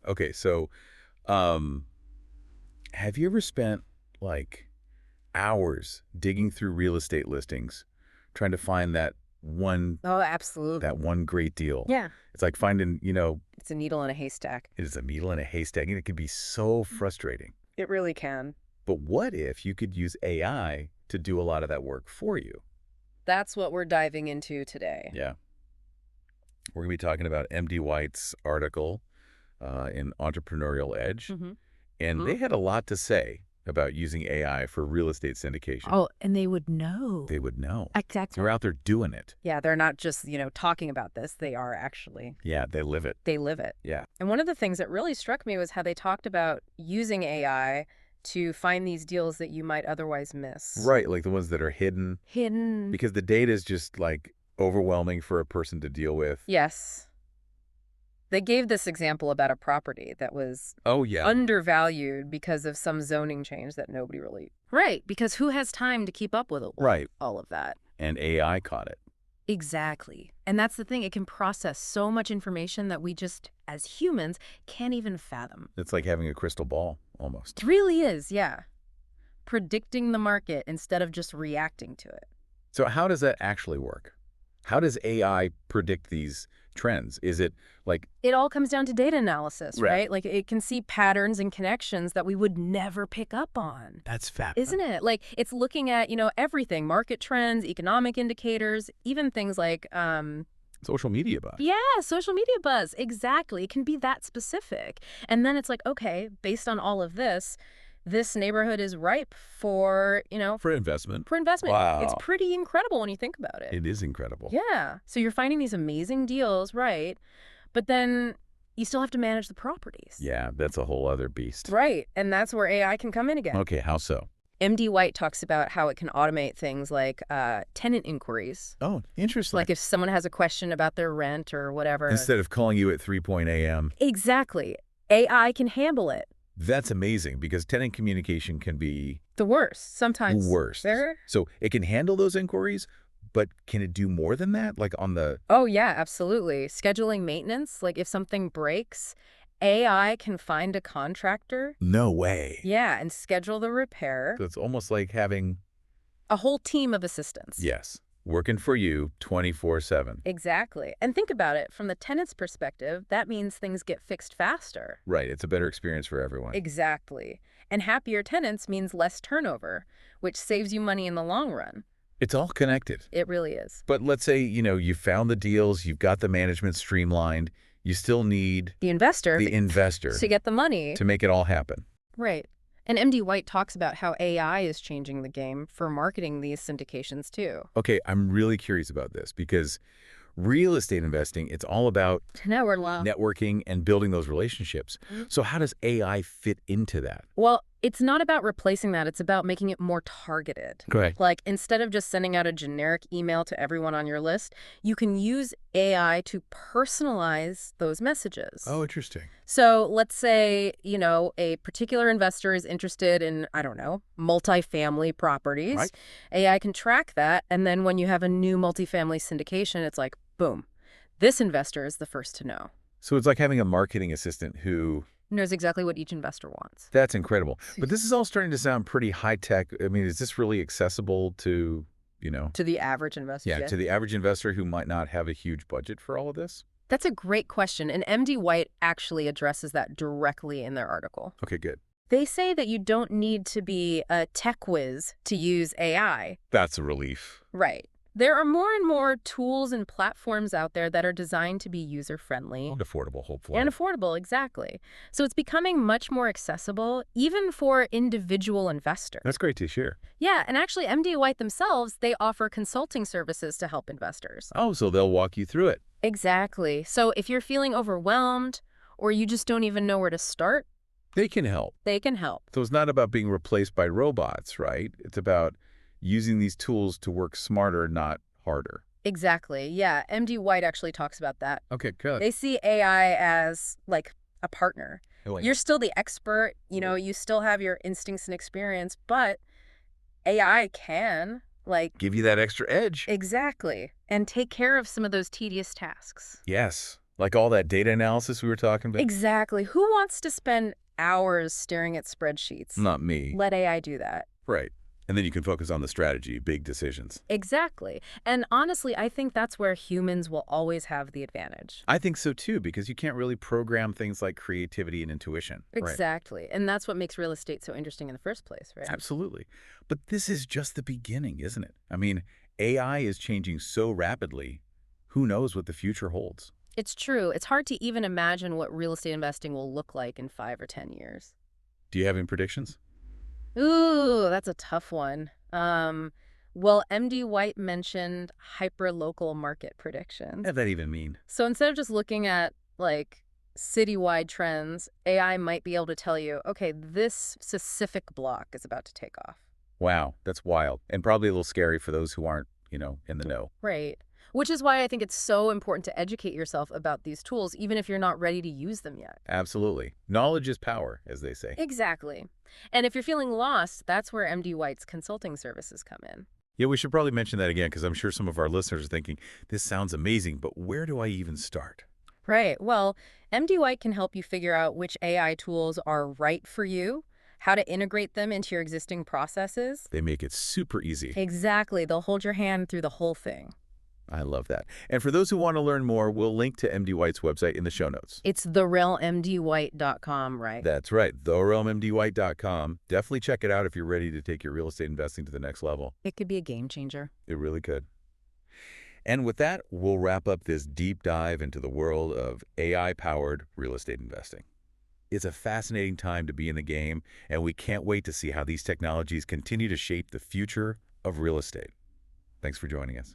Okay, so um, have you ever spent like hours digging through real estate listings trying to find Oh, absolutely. that one great deal? Yeah. It's like finding, It's a needle in a haystack. it is a needle in a haystack, and it can be so frustrating. It really can. But what if you could use AI to do a lot of that work for you? That's what we're diving into today. Yeah. We're going to be talking about MD White's article in Entrepreneurial Edge, Mm-hmm. and they had a lot to say about using AI for real estate syndication. Oh, and they would know. They would know. Exactly. They're out there doing it. Yeah, they're not just, talking about this. They are actually. Yeah, they live it. They live it. Yeah. And one of the things that really struck me was how they talked about using AI to find these deals that you might otherwise miss. Right, like the ones that are hidden. Hidden. Because the data is just like overwhelming for a person to deal with. Yes. They gave this example about a property that was Oh, yeah. undervalued because of some zoning change that nobody really... Right, because who has time to keep up with Right. all of that? And AI caught it. Exactly. And that's the thing. It can process so much information that we just, as humans, can't even fathom. It's like having a crystal ball, almost. It really is, yeah. Predicting the market instead of just reacting to it. So how does that actually work? How does AI predict these trends? Is it like... It all comes down to data analysis, Right. right? Like it can see patterns and connections that we would never pick up on. That's fabulous. Isn't it? Like it's looking at, everything, market trends, economic indicators, even things like, Social media buzz. yeah, social media buzz. Exactly. It can be that specific. And then it's like, okay, based on all of this neighborhood is ripe for, For investment. for investment. Wow. It's pretty incredible when you think about it. It is incredible. Yeah. So you're finding these amazing deals, right? But then you still have to manage the properties. Yeah, that's a whole other beast. Right. And that's where AI can come in again. Okay, how so? MD White talks about how it can automate things like tenant inquiries. Oh, interesting. Like if someone has a question about their rent or whatever. Instead of calling you at 3 a.m. Exactly. AI can handle it. That's amazing because tenant communication can be The worst. Sometimes. worse. There? So it can handle those inquiries, but can it do more than that? Like on the... Oh, yeah, absolutely. Scheduling maintenance, like if something breaks, AI can find a contractor. No way. Yeah, and schedule the repair. So it's almost like having... A whole team of assistants. Yes. Working for you 24/7. Exactly. And think about it. From the tenant's perspective, that means things get fixed faster. Right. It's a better experience for everyone. Exactly. And happier tenants means less turnover, which saves you money in the long run. It's all connected. It really is. But let's say, you found the deals, you've got the management streamlined, you still need The investor the investor to get the money. to make it all happen. Right. And MD White talks about how AI is changing the game for marketing these syndications too. Okay, I'm really curious about this because real estate investing, it's all about Now we're low. networking and building those relationships. So how does AI fit into that? Well, it's not about replacing that. It's about making it more targeted. Correct. Like instead of just sending out a generic email to everyone on your list, you can use AI to personalize those messages. Oh, interesting. So let's say, a particular investor is interested in, I don't know, multifamily properties. Right. AI can track that. And then when you have a new multifamily syndication, it's like, boom, this investor is the first to know. So it's like having a marketing assistant who... Knows exactly what each investor wants. That's incredible. But this is all starting to sound pretty high tech. I mean, is this really accessible to, To the average investor. to the average investor who might not have a huge budget for all of this? That's a great question, and MD White actually addresses that directly in their article. Okay, good. They say that you don't need to be a tech whiz to use AI. That's a relief. Right. There are more and more tools and platforms out there that are designed to be user-friendly. And affordable, hopefully. And affordable, exactly. So it's becoming much more accessible, even for individual investors. That's great to hear. Yeah, and actually MD White themselves, they offer consulting services to help investors. Oh, so they'll walk you through it. Exactly. So if you're feeling overwhelmed or you just don't even know where to start, They can help. they can help. So it's not about being replaced by robots, right? It's about using these tools to work smarter, not harder. Exactly. Yeah, MD White actually talks about that. Okay, good. They see AI as like a partner. Oh, wait. You're still the expert, you still have your instincts and experience, but AI can Give you that extra edge. exactly, and take care of some of those tedious tasks. Yes. Like all that data analysis we were talking about? Exactly. Who wants to spend hours staring at spreadsheets? Not me. Let AI do that. Right. And then you can focus on the strategy, big decisions. Exactly. And honestly, I think that's where humans will always have the advantage. I think so too, because you can't really program things like creativity and intuition. Right. Exactly. And that's what makes real estate so interesting in the first place, right? Absolutely. But this is just the beginning, isn't it? I mean, AI is changing so rapidly. Who knows what the future holds? It's true. It's hard to even imagine what real estate investing will look like in 5 or 10 years. Do you have any predictions? Ooh, that's a tough one. Well, MD White mentioned hyperlocal market predictions. What does that even mean? So instead of just looking at like citywide trends, AI might be able to tell you, okay, this specific block is about to take off. Wow, that's wild. And probably a little scary for those who aren't, in the know. Right. Which is why I think it's so important to educate yourself about these tools, even if you're not ready to use them yet. Absolutely. Knowledge is power, as they say. Exactly. And if you're feeling lost, that's where MD White's consulting services come in. Yeah, we should probably mention that again because I'm sure some of our listeners are thinking, this sounds amazing, but where do I even start? Right. Well, MD White can help you figure out which AI tools are right for you, how to integrate them into your existing processes. They make it super easy. Exactly. They'll hold your hand through the whole thing. I love that. And for those who want to learn more, we'll link to MD White's website in the show notes. It's therealmdwhite.com, right? That's right, therealmdwhite.com. Definitely check it out if you're ready to take your real estate investing to the next level. It could be a game changer. It really could. And with that, we'll wrap up this deep dive into the world of AI-powered real estate investing. It's a fascinating time to be in the game, and we can't wait to see how these technologies continue to shape the future of real estate. Thanks for joining us.